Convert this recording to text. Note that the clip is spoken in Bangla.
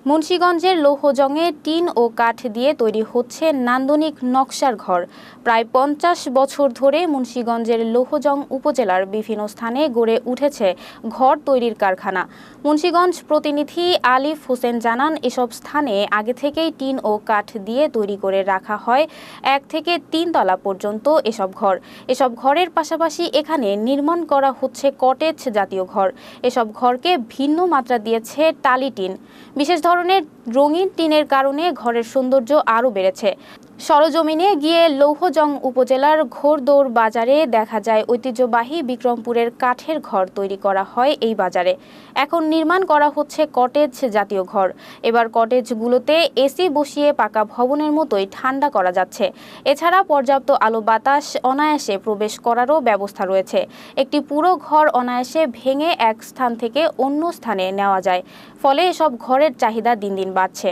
মুন্সিগঞ্জের লৌহজংয়ে টিন ও কাঠ দিয়ে তৈরি হচ্ছে নান্দনিক নকশার ঘর। প্রায় ৫০ বছর ধরে মুন্সিগঞ্জের লৌহজং উপজেলার বিভিন্ন স্থানে গড়ে উঠেছে ঘর তৈরির কারখানা। মুন্সিগঞ্জ প্রতিনিধি আলিফ হোসেন জানান, এসব স্থানে আগে থেকেই টিন ও কাঠ দিয়ে তৈরি করে রাখা হয় ১ থেকে ৩ তলা পর্যন্ত এসব ঘর। এসব ঘরের পাশাপাশি এখানে নির্মাণ করা হচ্ছে কটেজ জাতীয় ঘর। এসব ঘরকে ভিন্ন মাত্রা দিয়েছে টালি টিন। বিশেষ ধরনের রঙিন টিনের কারণে ঘরের সৌন্দর্য আরও বেড়েছে। সরজমিনে গিয়ে লৌহজং উপজেলার ঘোড়দৌড় বাজারে দেখা যায় ঐতিহ্যবাহী বিক্রমপুরের কাঠের ঘর তৈরি করা হয় এই বাজারে। এখন নির্মাণ করা হচ্ছে কটেজ জাতীয় ঘর। এবার কটেজগুলোতে এসি বসিয়ে পাকা ভবনের মতোই ঠান্ডা করা যাচ্ছে। এছাড়া পর্যাপ্ত আলো বাতাস অনায়াসে প্রবেশ করারও ব্যবস্থা রয়েছে। একটি পুরো ঘর অনায়াসে ভেঙে এক স্থান থেকে অন্য স্থানে নেওয়া যায়। ফলে এসব ঘরের চাহিদা দিন দিন বাড়ছে।